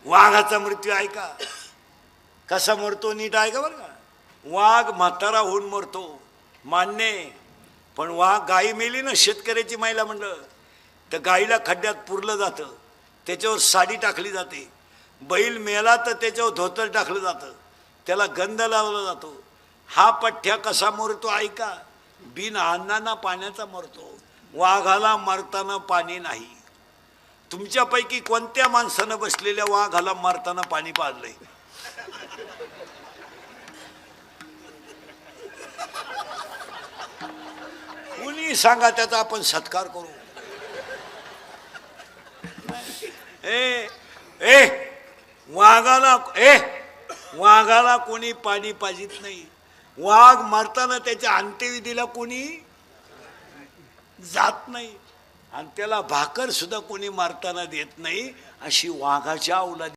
वाघाचा मृत्यू ऐका कसा मरतो, नीट ऐका बरं का. वाघ म्हातारा होऊन मरतो मान्य आहे, पण वाघ गाई मेली ना, शेतकऱ्याची महिला म्हणलं तर गाईला खड्ड्यात पुरलं जातं, त्याच्यावर साडी टाकली जाते. बैल मेला तर त्याच्यावर धोतर टाकलं जातं, त्याला गंध लावला जातो. हा पठ्ठ्या कसा मरतो ऐका, बिन अन्नाना पाण्याचा मरतो. वाघाला मरताना पाणी नाही. तुमच्यापैकी कोणत्या माणसानं बसलेल्या वाघाला मरताना पाणी पाजलंय? कुणी सांगा, त्याचा आपण सत्कार करू. ए ए वाघाला कोणी पाणी पाजित नाही. वाघ मरताना त्याच्या अंत्यविधीला कोणी जात नाही, आणि त्याला भाकर सुद्धा कोणी मारताना देत नाही. अशी वाघाच्या औलादी